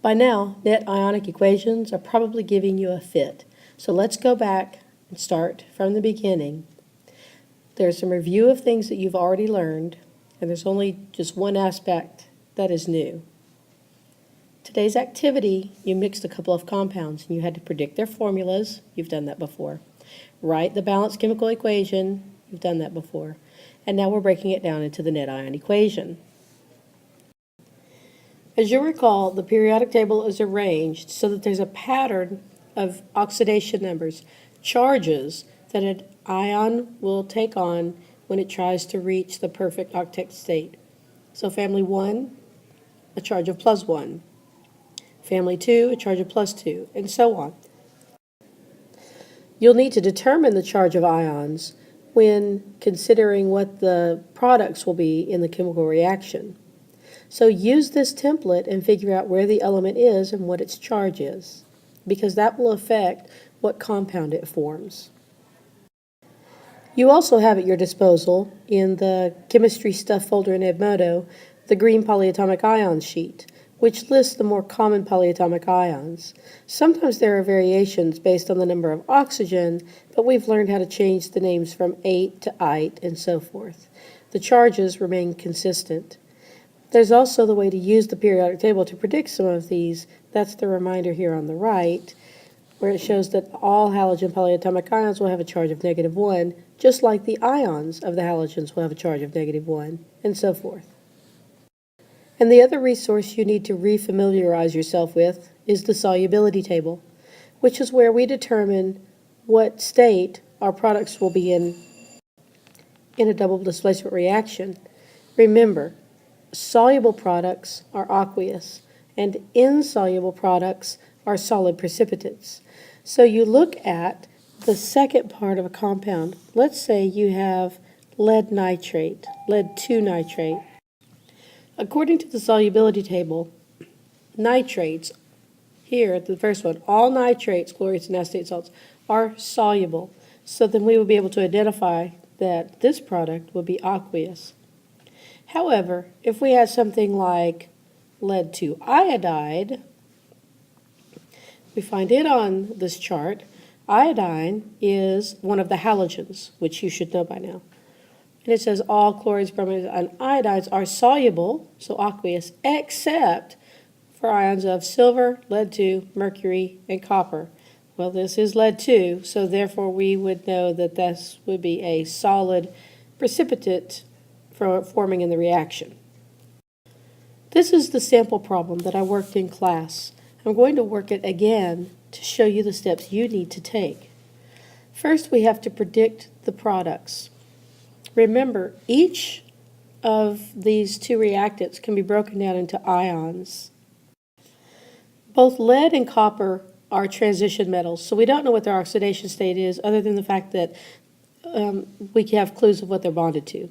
By now, net ionic equations are probably giving you a fit. So let's go back and start from the beginning. There's some review of things that you've already learned, and there's only just one aspect that is new. Today's activity, you mixed a couple of compounds, and you had to predict their formulas. You've done that before. Write the balanced chemical equation. You've done that before. And now we're breaking it down into the net ion equation. As you'll recall, the periodic table is arranged so that there's a pattern of oxidation numbers, charges that an ion will take on when it tries to reach the perfect octet state. So family 1, a charge of +1. Family 2, a charge of +2, and so on. You'll need to determine the charge of ions when considering what the products will be in the chemical reaction. So use this template and figure out where the element is and what its charge is, because that will affect what compound it forms. You also have at your disposal, in the chemistry stuff folder in Edmodo, the green polyatomic ion sheet, which lists the more common polyatomic ions. Sometimes there are variations based on the number of oxygen, but we've learned how to change the names from 8 to ite and so forth. The charges remain consistent. There's also the way to use the periodic table to predict some of these. That's the reminder here on the right, where it shows that all halogen polyatomic ions will have a charge of -1, just like the ions of the halogens will have a charge of -1, and so forth. And the other resource you need to refamiliarize yourself with is the solubility table, which is where we determine what state our products will be in a double displacement reaction. Remember, soluble products are aqueous, and insoluble products are solid precipitates. So you look at the second part of a compound. Let's say you have lead nitrate, lead 2 nitrate. According to the solubility table, nitrates, here, the first one, all nitrates, chlorates, and acetate salts, are soluble. So then we will be able to identify that this product will be aqueous. However, if we had something like lead 2 iodide, we find it on this chart. Iodine is one of the halogens, which you should know by now. And it says all chlorides, bromides, and iodides are soluble, so aqueous, except for ions of silver, lead 2, mercury, and copper. Well, this is lead 2, so therefore we would know that this would be a solid precipitate for forming in the reaction. This is the sample problem that I worked in class. I'm going to work it again to show you the steps you need to take. First, we have to predict the products. Remember, each of these two reactants can be broken down into ions. Both lead and copper are transition metals, so we don't know what their oxidation state is other than the fact that we can have clues of what they're bonded to.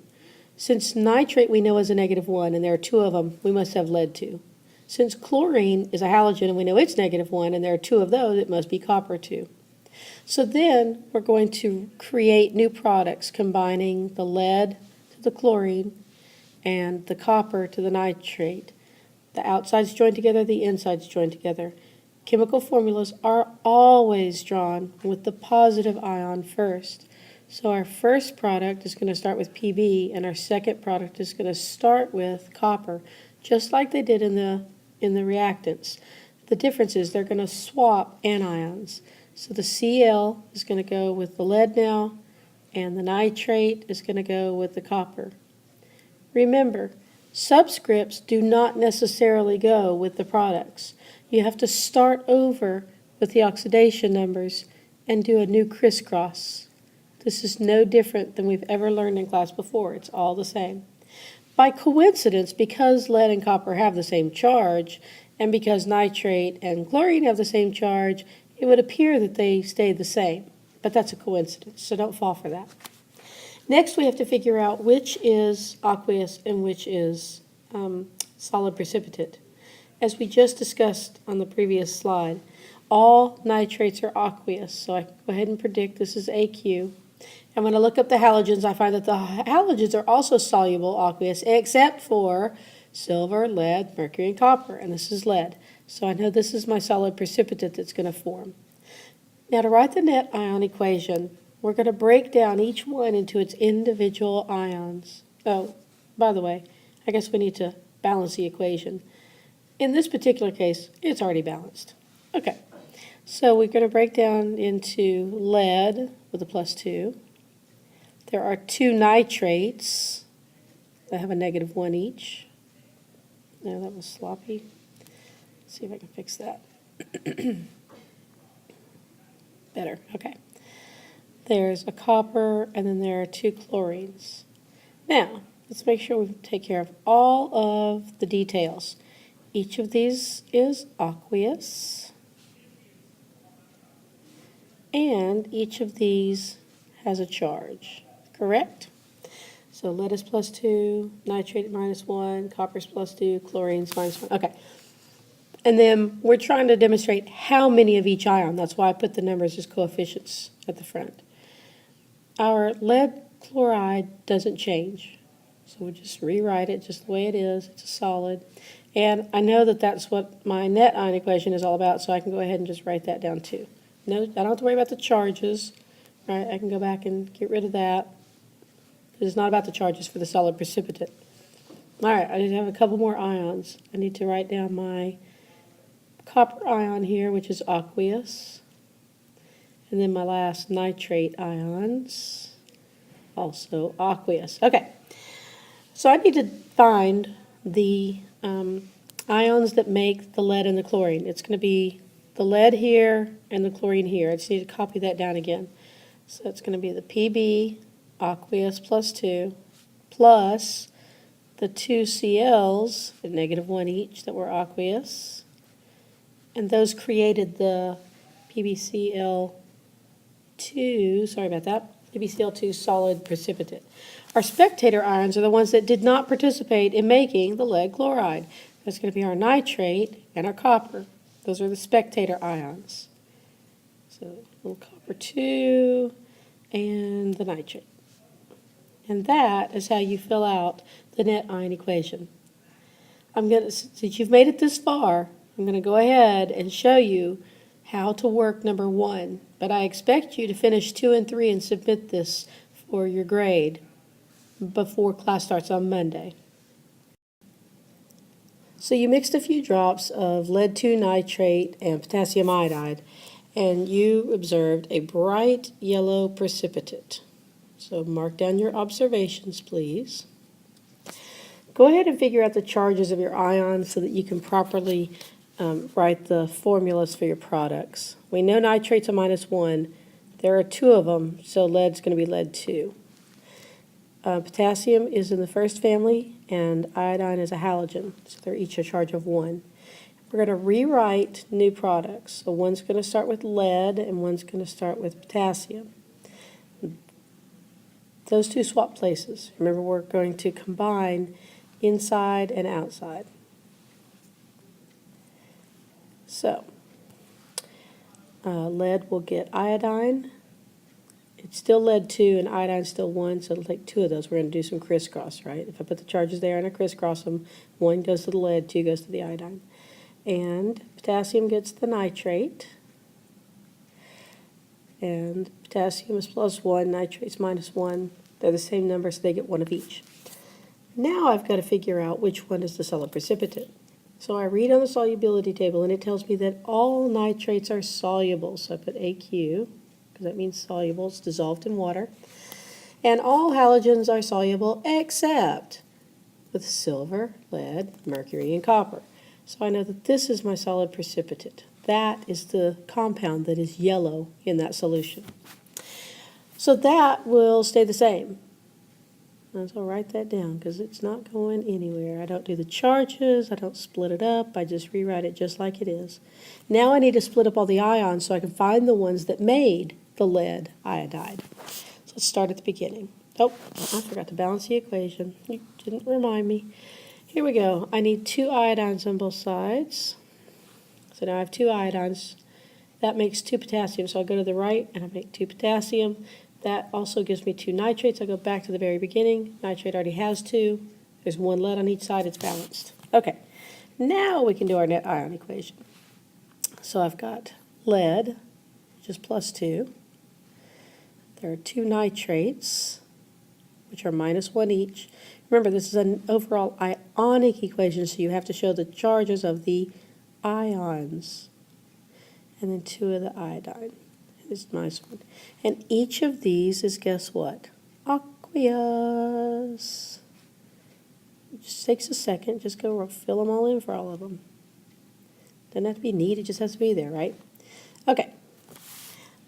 Since nitrate we know is a -1, and there are 2 of them, we must have lead 2. Since chlorine is a halogen and we know it's -1, and there are 2 of those, it must be copper 2. So then we're going to create new products combining the lead to the chlorine and the copper to the nitrate. The outsides join together, the insides join together. Chemical formulas are always drawn with the positive ion first. So our first product is going to start with Pb, and our second product is going to start with copper, just like they did in the reactants. The difference is they're going to swap anions. So the Cl is going to go with the lead now, and the nitrate is going to go with the copper. Remember, subscripts do not necessarily go with the products. You have to start over with the oxidation numbers and do a new crisscross. This is no different than we've ever learned in class before. It's all the same. By coincidence, because lead and copper have the same charge, and because nitrate and chlorine have the same charge, it would appear that they stay the same. But that's a coincidence, so don't fall for that. Next, we have to figure out which is aqueous and which is solid precipitate. As we just discussed on the previous slide, all nitrates are aqueous, so I can go ahead and predict this is AQ. And when I look up the halogens, I find that the halogens are also soluble aqueous, except for silver, lead, mercury, and copper, and this is lead. So I know this is my solid precipitate that's going to form. Now to write the net ion equation, we're going to break down each one into its individual ions. Oh, by the way, I guess we need to balance the equation. In this particular case, it's already balanced. Okay, so we're going to break down into lead with a +2. There are 2 nitrates that have a -1 each. No, that was sloppy. Let's see if I can fix that. Better, okay. There's a copper, and then there are 2 chlorines. Now, let's make sure we take care of all of the details. Each of these is aqueous, and each of these has a charge, correct? So lead is +2, nitrate -1, copper is +2, chlorines -1. Okay. And then we're trying to demonstrate how many of each ion. That's why I put the numbers as coefficients at the front. Our lead chloride doesn't change. So we'll just rewrite it just the way it is. It's a solid. And I know that that's what my net ion equation is all about, so I can go ahead and just write that down too. No, I don't have to worry about the charges, right? I can go back and get rid of that. It's not about the charges for the solid precipitate. All right, I just have a couple more ions. I need to write down my copper ion here, which is aqueous. And then my last nitrate ions, also aqueous. Okay, so I need to find the ions that make the lead and the chlorine. It's going to be the lead here and the chlorine here. I just need to copy that down again. So it's going to be the Pb, aqueous +2, plus the 2 Cls at -1 each that were aqueous. And those created the PbCl2, sorry about that, PbCl2 solid precipitate. Our spectator ions are the ones that did not participate in making the lead chloride. That's going to be our nitrate and our copper. Those are the spectator ions. So little copper 2 and the nitrate. And that is how you fill out the net ion equation. Since you've made it this far, I'm going to go ahead and show you how to work number 1. But I expect you to finish 2 and 3 and submit this for your grade before class starts on Monday. So you mixed a few drops of lead-2 nitrate and potassium iodide, and you observed a bright yellow precipitate. So mark down your observations, please. Go ahead and figure out the charges of your ions so that you can properly write the formulas for your products. We know nitrate's a -1. There are 2 of them, so lead's going to be lead-2. Potassium is in the first family, and iodine is a halogen, so they're each a charge of 1. We're going to rewrite new products. So one's going to start with lead, and one's going to start with potassium. Those 2 swap places. Remember, we're going to combine inside and outside. So, lead will get iodine. It's still lead-2 and iodine still 1, so it'll take 2 of those. We're going to do some crisscross, right? If I put the charges there and I crisscross them, 1 goes to the lead, 2 goes to the iodine. And potassium gets the nitrate. And potassium is +1, nitrate's -1. They're the same number, so they get 1 of each. Now I've got to figure out which one is the solid precipitate. So I read on the solubility table, and it tells me that all nitrates are soluble. So I put AQ, because that means soluble. It's dissolved in water. And all halogens are soluble except with silver, lead, mercury, and copper. So I know that this is my solid precipitate. That is the compound that is yellow in that solution. So that will stay the same. And so I'll write that down because it's not going anywhere. I don't do the charges. I don't split it up. I just rewrite it just like it is. Now I need to split up all the ions so I can find the ones that made the lead iodide. So let's start at the beginning. Oh, I forgot to balance the equation. You didn't remind me. Here we go. I need 2 iodines on both sides. So now I have 2 iodines. That makes 2 potassium. So I go to the right and I make 2 potassium. That also gives me 2 nitrates. I go back to the very beginning. Nitrate already has 2. There's one lead on each side, it's balanced. Okay, now we can do our net ion equation. So I've got lead, which is +2. There are 2 nitrates, which are -1 each. Remember, this is an overall ionic equation, so you have to show the charges of the ions. And then 2 of the iodine. It's -1. And each of these is, guess what? Aqueous. It just takes a second. Just go fill them all in for all of them. Doesn't have to be neat. It just has to be there, right? Okay.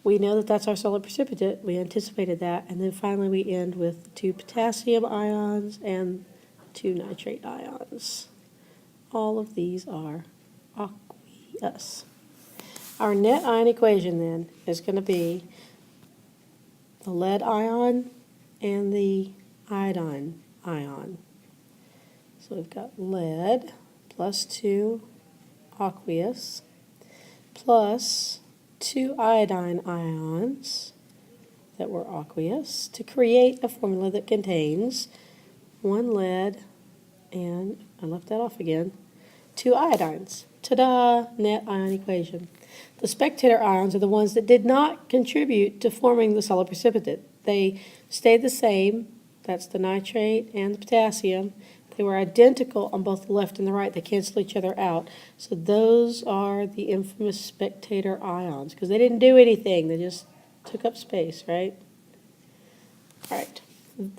We know that that's our solid precipitate. We anticipated that. And then finally we end with 2 potassium ions and 2 nitrate ions. All of these are aqueous. Our net ion equation then is going to be the lead ion and the iodine ion. So we've got lead +2 aqueous plus 2 iodine ions that were aqueous to create a formula that contains 1 lead and, I left that off again, 2 iodines. Ta-da! Net ion equation. The spectator ions are the ones that did not contribute to forming the solid precipitate. They stayed the same. That's the nitrate and the potassium. They were identical on both the left and the right. They cancel each other out. So those are the infamous spectator ions, because they didn't do anything. They just took up space, right? All right.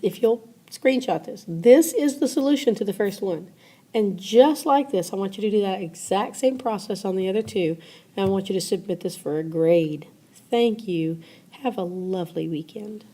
If you'll screenshot this. This is the solution to the first one. And just like this, I want you to do that exact same process on the other 2. And I want you to submit this for a grade. Thank you. Have a lovely weekend.